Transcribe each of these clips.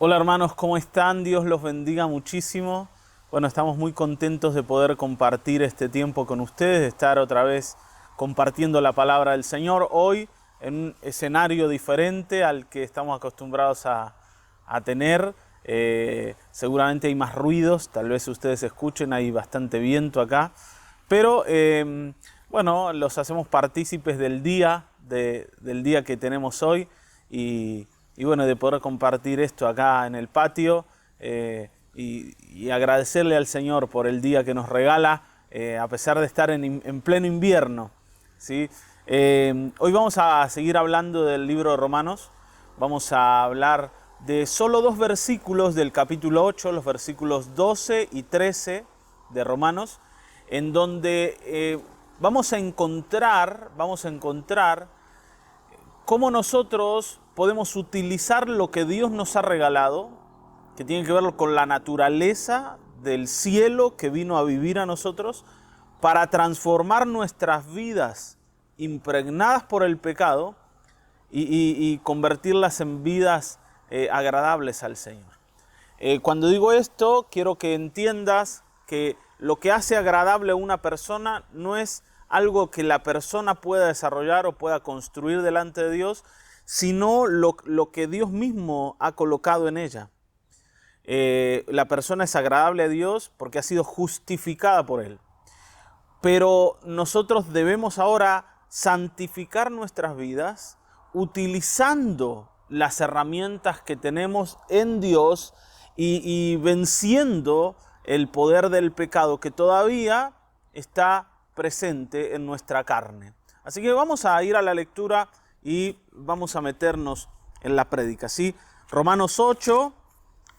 Hola hermanos, ¿cómo están? Dios los bendiga muchísimo. Bueno, estamos muy contentos de poder compartir este tiempo con ustedes, de estar otra vez compartiendo la palabra del Señor. Hoy en un escenario diferente al que estamos acostumbrados a tener. Seguramente hay más ruidos, tal vez ustedes escuchen, hay bastante viento acá. Pero bueno, los hacemos partícipes del día, del día que tenemos hoy y bueno, de poder compartir esto acá en el patio y agradecerle al Señor por el día que nos regala, a pesar de estar en pleno invierno, ¿sí? Hoy vamos a seguir hablando del libro de Romanos. Vamos a hablar de solo dos versículos del capítulo 8, los versículos 12 y 13 de Romanos, en donde vamos a encontrar cómo nosotros podemos utilizar lo que Dios nos ha regalado, que tiene que ver con la naturaleza del cielo que vino a vivir a nosotros, para transformar nuestras vidas impregnadas por el pecado y convertirlas en vidas agradables al Señor. Cuando digo esto, quiero que entiendas que lo que hace agradable a una persona no es algo que la persona pueda desarrollar o pueda construir delante de Dios, sino lo que Dios mismo ha colocado en ella. La persona es agradable a Dios porque ha sido justificada por Él. Pero nosotros debemos ahora santificar nuestras vidas utilizando las herramientas que tenemos en Dios y venciendo el poder del pecado que todavía está presente en nuestra carne. Así que vamos a ir a la lectura y vamos a meternos en la prédica, ¿sí? Romanos 8,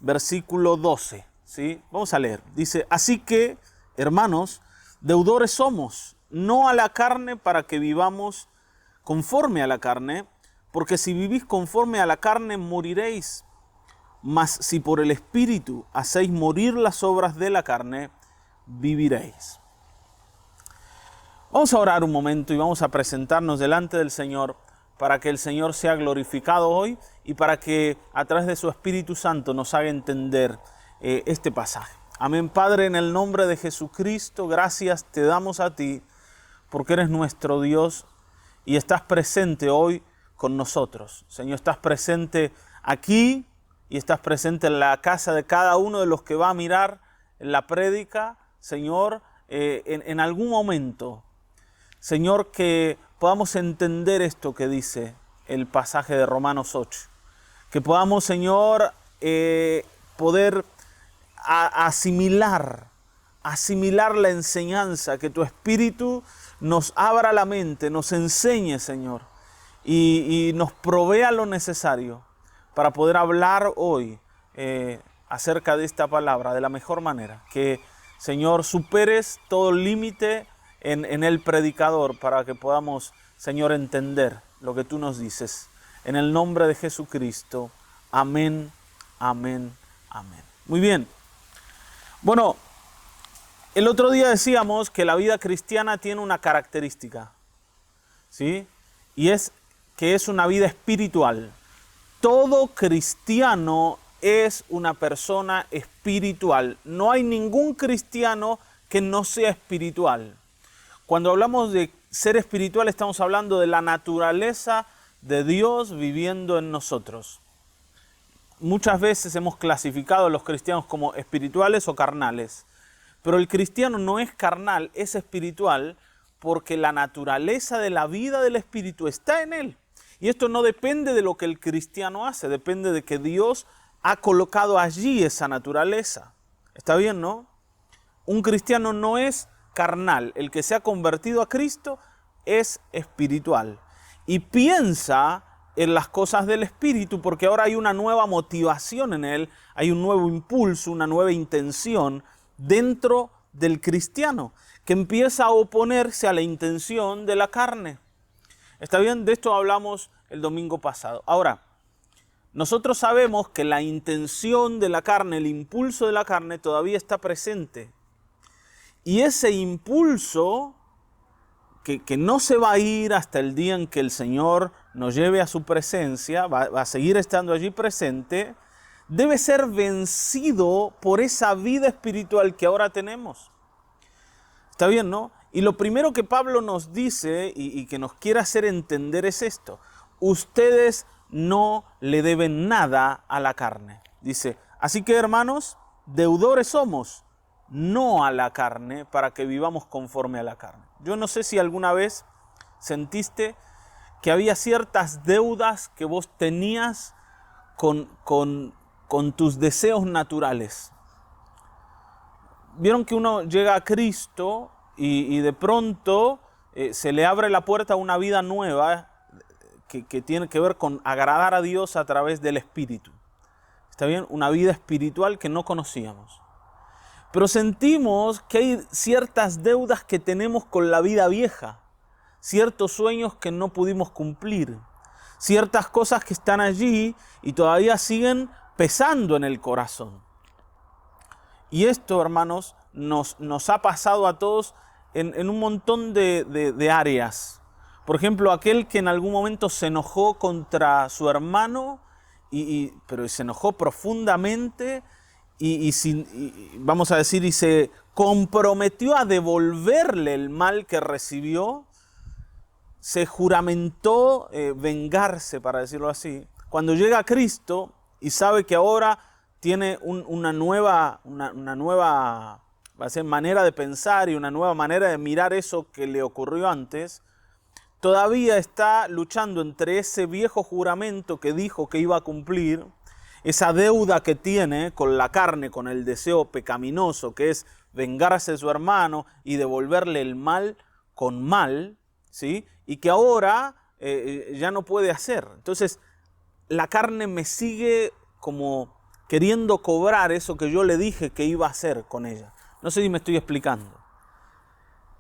versículo 12, ¿sí? Vamos a leer. Dice: así que, hermanos, deudores somos, no a la carne para que vivamos conforme a la carne, porque si vivís conforme a la carne moriréis. Mas si por el Espíritu hacéis morir las obras de la carne, viviréis. Vamos a orar un momento y vamos a presentarnos delante del Señor para que el Señor sea glorificado hoy y para que a través de su Espíritu Santo nos haga entender este pasaje. Amén. Padre, en el nombre de Jesucristo, gracias te damos a ti porque eres nuestro Dios y estás presente hoy con nosotros. Señor, estás presente aquí y estás presente en la casa de cada uno de los que va a mirar la prédica, Señor, en algún momento. Señor, que podamos entender esto que dice el pasaje de Romanos 8. Que podamos, Señor, poder asimilar la enseñanza, que tu Espíritu nos abra la mente, nos enseñe, Señor, y nos provea lo necesario para poder hablar hoy acerca de esta palabra de la mejor manera. Que, Señor, superes todo límite en el predicador para que podamos, Señor, entender lo que tú nos dices. En el nombre de Jesucristo. Amén, amén, amén. Muy bien. Bueno, el otro día decíamos que la vida cristiana tiene una característica, ¿sí? Y es que es una vida espiritual. Todo cristiano es una persona espiritual. No hay ningún cristiano que no sea espiritual. Cuando hablamos de ser espiritual, estamos hablando de la naturaleza de Dios viviendo en nosotros. Muchas veces hemos clasificado a los cristianos como espirituales o carnales, pero el cristiano no es carnal, es espiritual, porque la naturaleza de la vida del Espíritu está en él. Y esto no depende de lo que el cristiano hace, depende de que Dios ha colocado allí esa naturaleza. ¿Está bien, no? Un cristiano no es carnal. El que se ha convertido a Cristo es espiritual. Y piensa en las cosas del Espíritu porque ahora hay una nueva motivación en él, hay un nuevo impulso, una nueva intención dentro del cristiano que empieza a oponerse a la intención de la carne. ¿Está bien? De esto hablamos el domingo pasado. Ahora, nosotros sabemos que la intención de la carne, el impulso de la carne todavía está presente. Y ese impulso, que no se va a ir hasta el día en que el Señor nos lleve a su presencia, va a seguir estando allí presente, debe ser vencido por esa vida espiritual que ahora tenemos. ¿Está bien, no? Y lo primero que Pablo nos dice y que nos quiere hacer entender es esto. Ustedes no le deben nada a la carne. Dice, así que hermanos, deudores somos, no a la carne, para que vivamos conforme a la carne. Yo no sé si alguna vez sentiste que había ciertas deudas que vos tenías con tus deseos naturales. Vieron que uno llega a Cristo y de pronto se le abre la puerta a una vida nueva que tiene que ver con agradar a Dios a través del Espíritu. ¿Está bien? Una vida espiritual que no conocíamos. Pero sentimos que hay ciertas deudas que tenemos con la vida vieja, ciertos sueños que no pudimos cumplir, ciertas cosas que están allí y todavía siguen pesando en el corazón. Y esto, hermanos, nos ha pasado a todos en un montón de áreas. Por ejemplo, aquel que en algún momento se enojó contra su hermano, pero se enojó profundamente y vamos a decir, y se comprometió a devolverle el mal que recibió, se juramentó vengarse, para decirlo así. Cuando llega a Cristo y sabe que ahora tiene una nueva va a ser manera de pensar y una nueva manera de mirar eso que le ocurrió antes, todavía está luchando entre ese viejo juramento que dijo que iba a cumplir, esa deuda que tiene con la carne, con el deseo pecaminoso, que es vengarse de su hermano y devolverle el mal con mal, ¿sí? Y que ahora ya no puede hacer. Entonces, la carne me sigue como queriendo cobrar eso que yo le dije que iba a hacer con ella. No sé si me estoy explicando.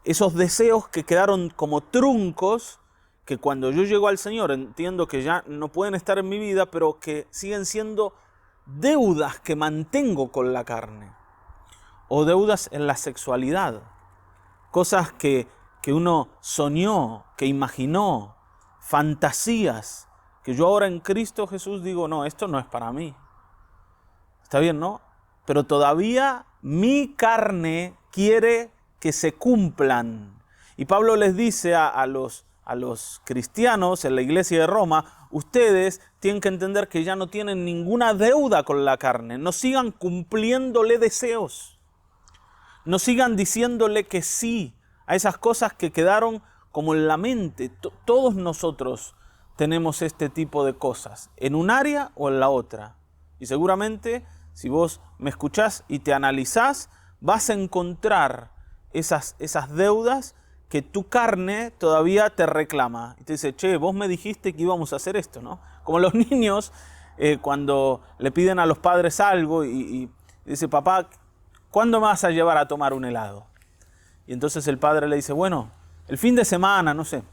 Esos deseos que quedaron como truncos, que cuando yo llego al Señor entiendo que ya no pueden estar en mi vida, pero que siguen siendo deudas que mantengo con la carne. O deudas en la sexualidad. Cosas que uno soñó, que imaginó, fantasías, que yo ahora en Cristo Jesús digo, no, esto no es para mí. ¿Está bien, no? Pero todavía mi carne quiere que se cumplan. Y Pablo les dice a los cristianos en la iglesia de Roma, ustedes tienen que entender que ya no tienen ninguna deuda con la carne. No sigan cumpliéndole deseos. No sigan diciéndole que sí a esas cosas que quedaron como en la mente. Todos nosotros tenemos este tipo de cosas, en un área o en la otra. Y seguramente, si vos me escuchás y te analizás, vas a encontrar esas deudas que tu carne todavía te reclama. Y te dice, che, vos me dijiste que íbamos a hacer esto, ¿no? Como los niños cuando le piden a los padres algo y dice, papá, ¿cuándo me vas a llevar a tomar un helado? Y entonces el padre le dice, bueno, el fin de semana, no sé.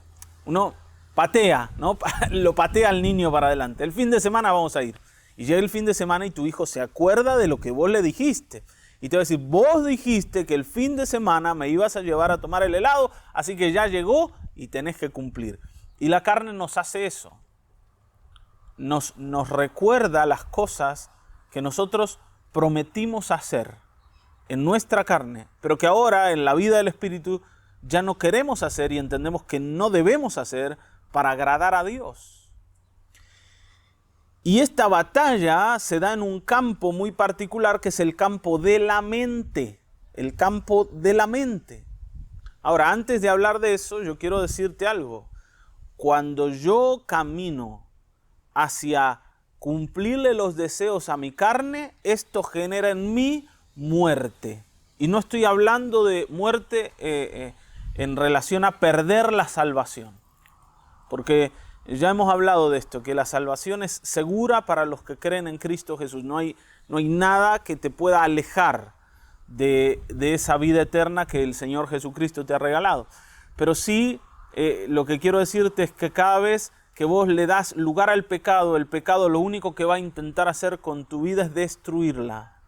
Uno patea, ¿no? Lo patea al niño para adelante. El fin de semana vamos a ir. Y llega el fin de semana y tu hijo se acuerda de lo que vos le dijiste. Y te va a decir, vos dijiste que el fin de semana me ibas a llevar a tomar el helado, así que ya llegó y tenés que cumplir. Y la carne nos hace eso. Nos recuerda las cosas que nosotros prometimos hacer en nuestra carne, pero que ahora en la vida del Espíritu ya no queremos hacer y entendemos que no debemos hacer para agradar a Dios. Y esta batalla se da en un campo muy particular que es el campo de la mente. El campo de la mente. Ahora, antes de hablar de eso, yo quiero decirte algo. Cuando yo camino hacia cumplirle los deseos a mi carne, esto genera en mí muerte. Y no estoy hablando de muerte en relación a perder la salvación. Porque ya hemos hablado de esto, que la salvación es segura para los que creen en Cristo Jesús. No hay nada que te pueda alejar de esa vida eterna que el Señor Jesucristo te ha regalado. Pero sí, lo que quiero decirte es que cada vez que vos le das lugar al pecado, el pecado lo único que va a intentar hacer con tu vida es destruirla.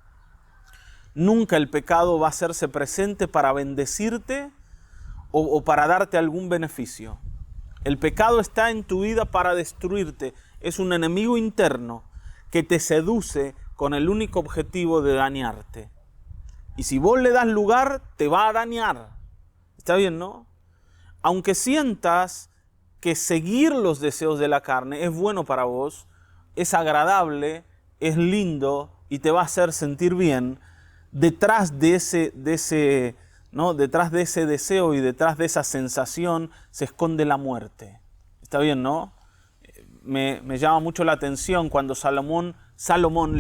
Nunca el pecado va a hacerse presente para bendecirte o para darte algún beneficio. El pecado está en tu vida para destruirte. Es un enemigo interno que te seduce con el único objetivo de dañarte. Y si vos le das lugar, te va a dañar. ¿Está bien, no? Aunque sientas que seguir los deseos de la carne es bueno para vos, es agradable, es lindo y te va a hacer sentir bien, detrás de ese deseo y detrás de esa sensación se esconde la muerte. ¿Está bien, no? Me llama mucho la atención cuando Salomón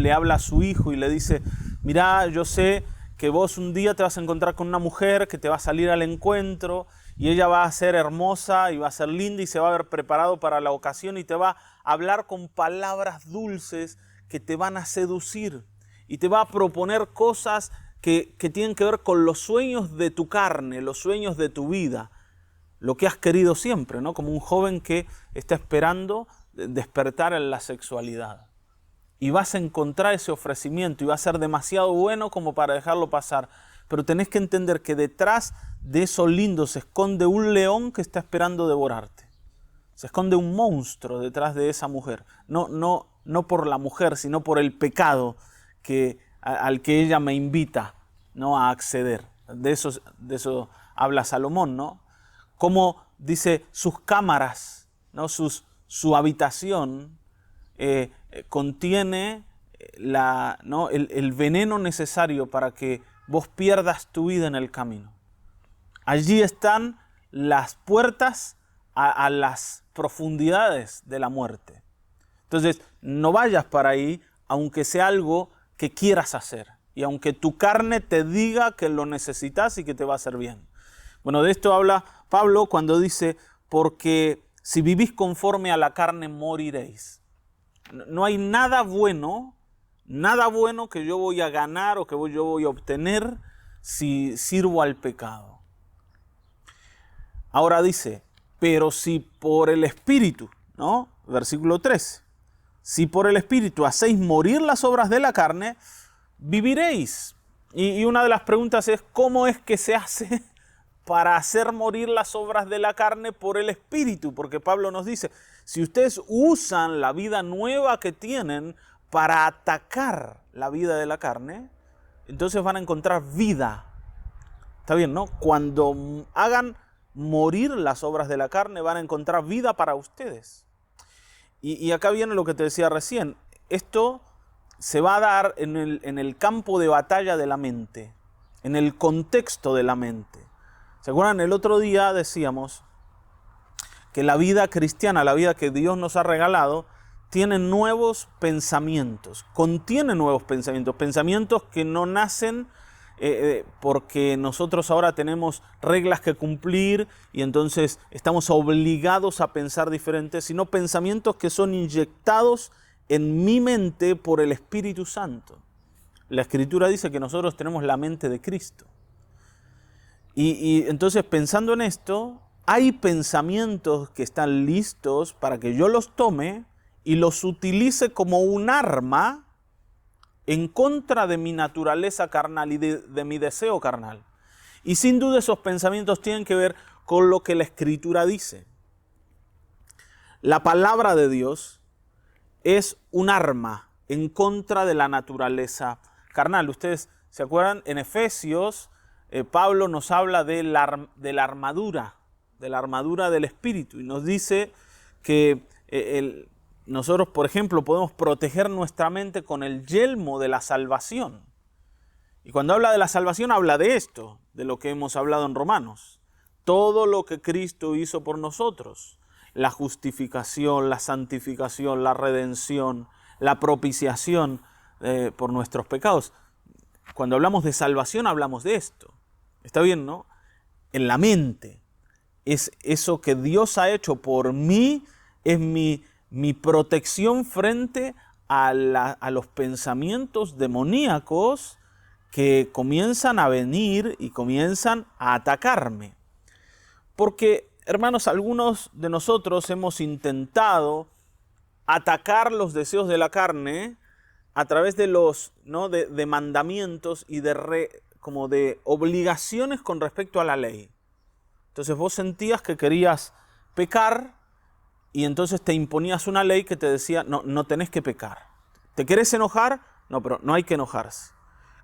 le habla a su hijo y le dice, mirá, yo sé que vos un día te vas a encontrar con una mujer que te va a salir al encuentro y ella va a ser hermosa y va a ser linda y se va a haber preparado para la ocasión y te va a hablar con palabras dulces que te van a seducir y te va a proponer cosas que tienen que ver con los sueños de tu carne, los sueños de tu vida, lo que has querido siempre, ¿no? Como un joven que está esperando despertar en la sexualidad. Y vas a encontrar ese ofrecimiento y va a ser demasiado bueno como para dejarlo pasar. Pero tenés que entender que detrás de eso lindo se esconde un león que está esperando devorarte. Se esconde un monstruo detrás de esa mujer. No por la mujer, sino por el pecado al que ella me invita, ¿no?, a acceder. De eso habla Salomón, ¿no? Como dice, sus cámaras, ¿no?, su habitación contiene el veneno necesario para que vos pierdas tu vida en el camino. Allí están las puertas a las profundidades de la muerte. Entonces, no vayas para ahí, aunque sea algo que quieras hacer y aunque tu carne te diga que lo necesitas y que te va a hacer bien. Bueno, de esto habla Pablo cuando dice, porque si vivís conforme a la carne, moriréis. No hay nada bueno que yo voy a ganar o que yo voy a obtener si sirvo al pecado. Ahora dice, pero si por el Espíritu, ¿no? Versículo 13. Si por el Espíritu hacéis morir las obras de la carne, viviréis. Y una de las preguntas es, ¿cómo es que se hace para hacer morir las obras de la carne por el Espíritu? Porque Pablo nos dice, si ustedes usan la vida nueva que tienen para atacar la vida de la carne, entonces van a encontrar vida. ¿Está bien, no? Cuando hagan morir las obras de la carne, van a encontrar vida para ustedes. Y acá viene lo que te decía recién. Esto se va a dar en el campo de batalla de la mente, en el contexto de la mente. ¿Se acuerdan? El otro día decíamos que la vida cristiana, la vida que Dios nos ha regalado, tiene nuevos pensamientos, contiene nuevos pensamientos, pensamientos que no nacen porque nosotros ahora tenemos reglas que cumplir y entonces estamos obligados a pensar diferente, sino pensamientos que son inyectados en mi mente por el Espíritu Santo. La Escritura dice que nosotros tenemos la mente de Cristo. Y entonces, pensando en esto, hay pensamientos que están listos para que yo los tome y los utilice como un arma en contra de mi naturaleza carnal y de mi deseo carnal. Y sin duda esos pensamientos tienen que ver con lo que la Escritura dice. La palabra de Dios es un arma en contra de la naturaleza carnal. Ustedes se acuerdan, en Efesios, Pablo nos habla de la armadura del Espíritu y nos dice que nosotros, por ejemplo, podemos proteger nuestra mente con el yelmo de la salvación. Y cuando habla de la salvación, habla de esto, de lo que hemos hablado en Romanos. Todo lo que Cristo hizo por nosotros. La justificación, la santificación, la redención, la propiciación por nuestros pecados. Cuando hablamos de salvación, hablamos de esto. ¿Está bien, no? En la mente. Es eso que Dios ha hecho por mí, es mi protección frente a los pensamientos demoníacos que comienzan a venir y comienzan a atacarme. Porque, hermanos, algunos de nosotros hemos intentado atacar los deseos de la carne a través de de mandamientos y como de obligaciones con respecto a la ley. Entonces vos sentías que querías pecar y entonces te imponías una ley que te decía, no tenés que pecar. ¿Te querés enojar? No, pero no hay que enojarse.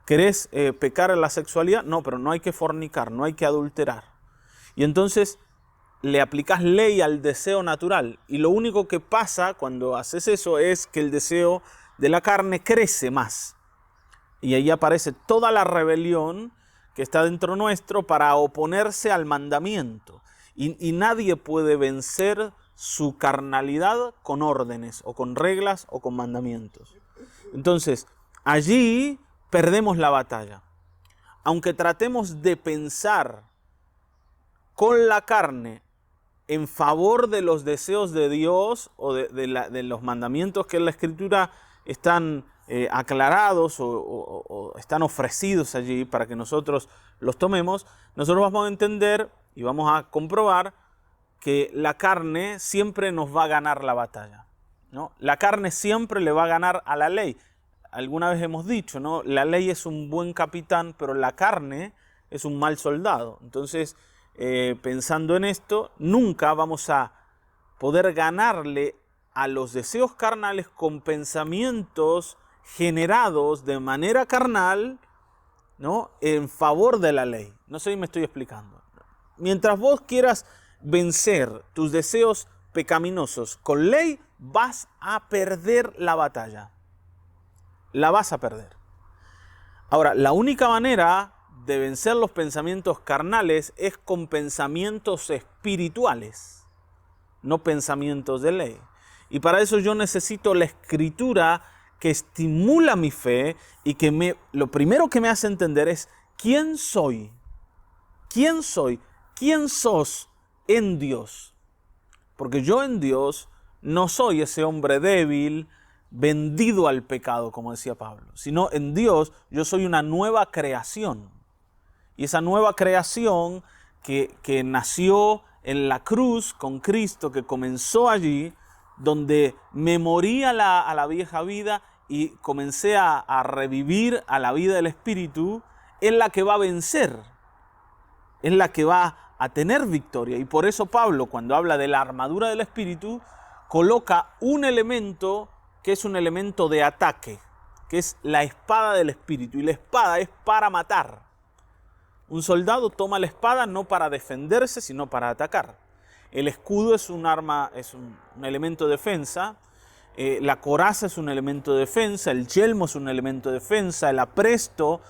¿Querés pecar en la sexualidad? No, pero no hay que fornicar, no hay que adulterar. Y entonces le aplicás ley al deseo natural. Y lo único que pasa cuando haces eso es que el deseo de la carne crece más. Y ahí aparece toda la rebelión que está dentro nuestro para oponerse al mandamiento. Y nadie puede vencer su carnalidad con órdenes, o con reglas, o con mandamientos. Entonces, allí perdemos la batalla. Aunque tratemos de pensar con la carne en favor de los deseos de Dios o de los mandamientos que en la Escritura están aclarados o están ofrecidos allí para que nosotros los tomemos, nosotros vamos a entender y vamos a comprobar que la carne siempre nos va a ganar la batalla, ¿no? La carne siempre le va a ganar a la ley. Alguna vez hemos dicho, ¿no? La ley es un buen capitán, pero la carne es un mal soldado. Entonces, pensando en esto, nunca vamos a poder ganarle a los deseos carnales con pensamientos generados de manera carnal, ¿no? En favor de la ley. No sé si me estoy explicando. Mientras vos quieras vencer tus deseos pecaminosos con ley, vas a perder la batalla. La vas a perder. Ahora, la única manera de vencer los pensamientos carnales es con pensamientos espirituales, no pensamientos de ley. Y para eso yo necesito la Escritura que estimula mi fe y que lo primero que me hace entender es quién soy. ¿Quién soy? ¿Quién sos en Dios? Porque yo en Dios no soy ese hombre débil, vendido al pecado, como decía Pablo, sino en Dios yo soy una nueva creación. Y esa nueva creación que nació en la cruz con Cristo, que comenzó allí, donde me morí a la vieja vida y comencé a revivir a la vida del Espíritu, es la que va a vencer, es la que va a tener victoria. Y por eso Pablo, cuando habla de la armadura del Espíritu, coloca un elemento que es un elemento de ataque, que es la espada del Espíritu. Y la espada es para matar. Un soldado toma la espada no para defenderse, sino para atacar. El escudo es un arma, es un elemento de defensa. La coraza es un elemento de defensa. El yelmo es un elemento de defensa. El apresto,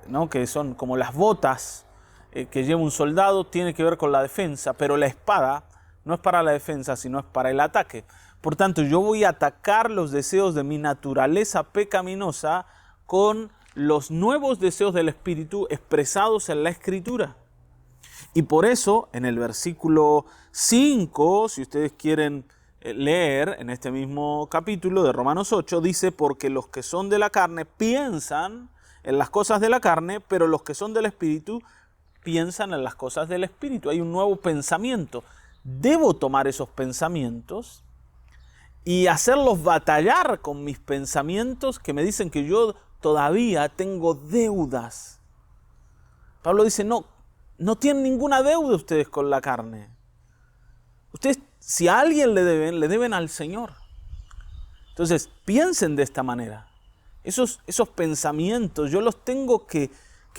¿no? Que son como las botas que lleva un soldado, tiene que ver con la defensa. Pero la espada no es para la defensa, sino es para el ataque. Por tanto, yo voy a atacar los deseos de mi naturaleza pecaminosa con los nuevos deseos del Espíritu expresados en la Escritura. Y por eso, en el versículo 5, si ustedes quieren leer en este mismo capítulo de Romanos 8, dice, porque los que son de la carne piensan en las cosas de la carne, pero los que son del Espíritu piensan en las cosas del Espíritu. Hay un nuevo pensamiento. Debo tomar esos pensamientos y hacerlos batallar con mis pensamientos que me dicen que yo todavía tengo deudas. Pablo dice, no tienen ninguna deuda ustedes con la carne. Ustedes, si a alguien le deben al Señor. Entonces, piensen de esta manera. Esos pensamientos yo los tengo que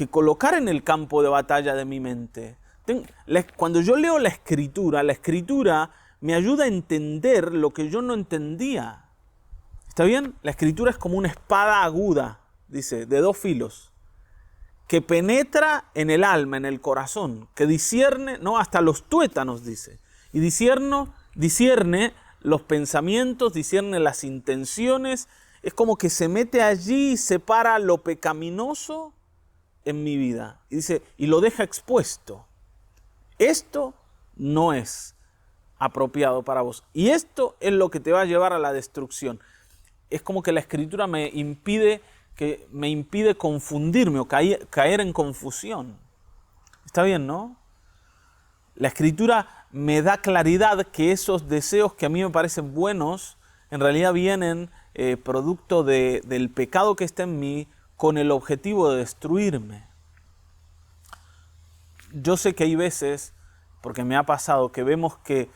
colocar en el campo de batalla de mi mente. Cuando yo leo la Escritura me ayuda a entender lo que yo no entendía. ¿Está bien? La Escritura es como una espada aguda, dice, de 2 filos, que penetra en el alma, en el corazón, que discierne, no, hasta los tuétanos, dice, y discierne los pensamientos, discierne las intenciones. Es como que se mete allí y separa lo pecaminoso en mi vida. Y dice, y lo deja expuesto. Esto no es apropiado para vos. Y esto es lo que te va a llevar a la destrucción. Es como que la Escritura me impide confundirme o caer en confusión. Está bien, ¿no? La Escritura me da claridad que esos deseos que a mí me parecen buenos, en realidad vienen producto del pecado que está en mí con el objetivo de destruirme. Yo sé que hay veces, porque me ha pasado, que vemos que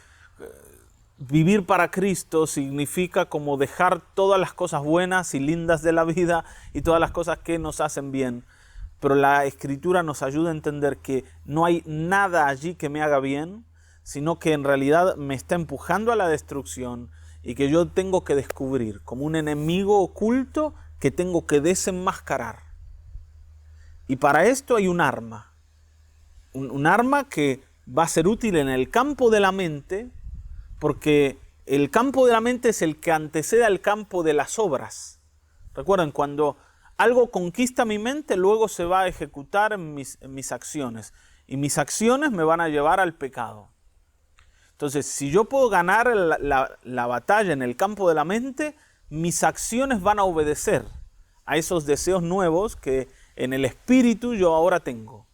vivir para Cristo significa como dejar todas las cosas buenas y lindas de la vida y todas las cosas que nos hacen bien. Pero la Escritura nos ayuda a entender que no hay nada allí que me haga bien, sino que en realidad me está empujando a la destrucción y que yo tengo que descubrir como un enemigo oculto que tengo que desenmascarar. Y para esto hay un arma. Un arma que va a ser útil en el campo de la mente, porque el campo de la mente es el que antecede al campo de las obras. Recuerden, cuando algo conquista mi mente, luego se va a ejecutar en mis acciones. Y mis acciones me van a llevar al pecado. Entonces, si yo puedo ganar la batalla en el campo de la mente, mis acciones van a obedecer a esos deseos nuevos que en el espíritu yo ahora tengo.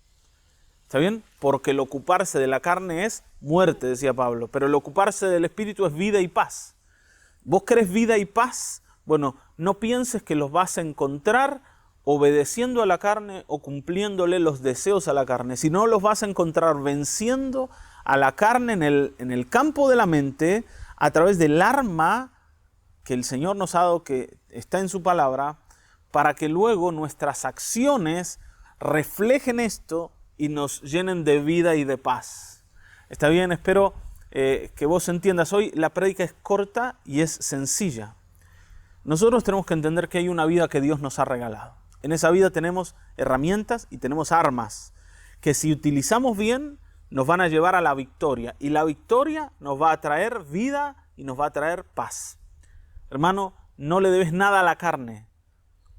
¿Está bien? Porque el ocuparse de la carne es muerte, decía Pablo, pero el ocuparse del espíritu es vida y paz. ¿Vos querés vida y paz? Bueno, no pienses que los vas a encontrar obedeciendo a la carne o cumpliéndole los deseos a la carne, sino los vas a encontrar venciendo a la carne en el campo de la mente a través del arma que el Señor nos ha dado, que está en su palabra, para que luego nuestras acciones reflejen esto y nos llenen de vida y de paz. ¿Está bien? Espero que vos entiendas. Hoy la prédica es corta y es sencilla. Nosotros tenemos que entender que hay una vida que Dios nos ha regalado. En esa vida tenemos herramientas y tenemos armas que si utilizamos bien nos van a llevar a la victoria. Y la victoria nos va a traer vida y nos va a traer paz. Hermano, no le debes nada a la carne.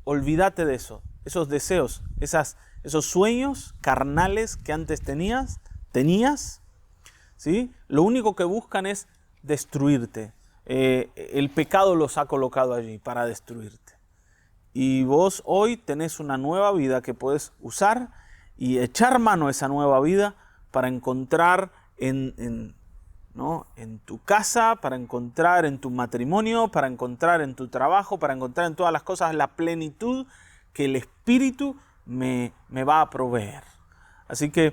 Olvídate de eso. Esos deseos, esos sueños carnales que antes tenías, ¿sí? Lo único que buscan es destruirte. El pecado los ha colocado allí para destruirte. Y vos hoy tenés una nueva vida que podés usar y echar mano a esa nueva vida para encontrar en tu casa, para encontrar en tu matrimonio, para encontrar en tu trabajo, para encontrar en todas las cosas la plenitud que el Espíritu me va a proveer. Así que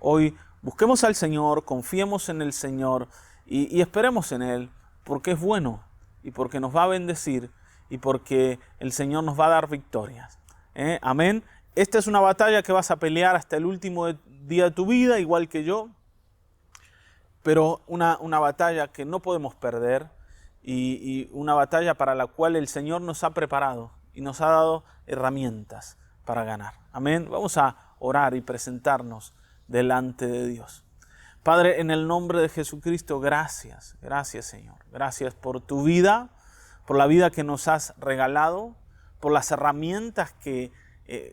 hoy busquemos al Señor, confiemos en el Señor y esperemos en Él, porque es bueno y porque nos va a bendecir y porque el Señor nos va a dar victorias. Amén. Esta es una batalla que vas a pelear hasta el último día de tu vida, igual que yo, pero una batalla que no podemos perder y una batalla para la cual el Señor nos ha preparado y nos ha dado herramientas para ganar. Amén. Vamos a orar y presentarnos delante de Dios. Padre, en el nombre de Jesucristo, gracias. Gracias, Señor. Gracias por tu vida, por la vida que nos has regalado, por las herramientas que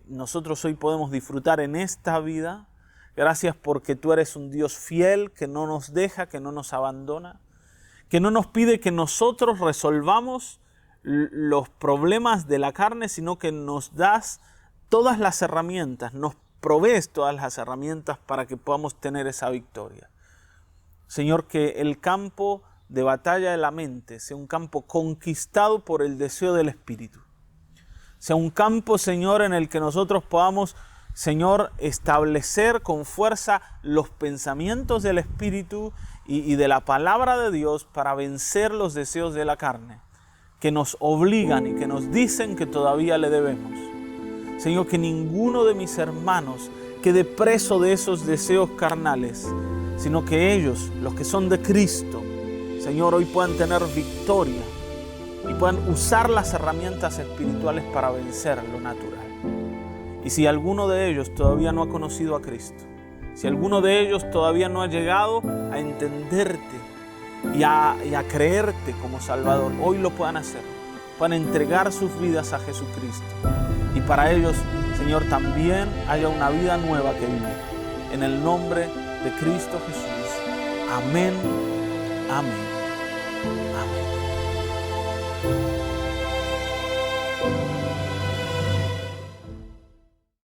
nosotros hoy podemos disfrutar en esta vida. Gracias porque tú eres un Dios fiel que no nos deja, que no nos abandona, que no nos pide que nosotros resolvamos los problemas de la carne, sino que nos das todas las herramientas, nos provees todas las herramientas para que podamos tener esa victoria. Señor, que el campo de batalla de la mente sea un campo conquistado por el deseo del Espíritu. Sea un campo, Señor, en el que nosotros podamos, Señor, establecer con fuerza los pensamientos del Espíritu y de la palabra de Dios para vencer los deseos de la carne, que nos obligan y que nos dicen que todavía le debemos. Señor, que ninguno de mis hermanos quede preso de esos deseos carnales, sino que ellos, los que son de Cristo, Señor, hoy puedan tener victoria y puedan usar las herramientas espirituales para vencer lo natural. Y si alguno de ellos todavía no ha conocido a Cristo, si alguno de ellos todavía no ha llegado a entenderte y a creerte como Salvador, hoy lo puedan hacer, puedan entregar sus vidas a Jesucristo. Y para ellos, Señor, también haya una vida nueva que vivir. En el nombre de Cristo Jesús. Amén. Amén. Amén.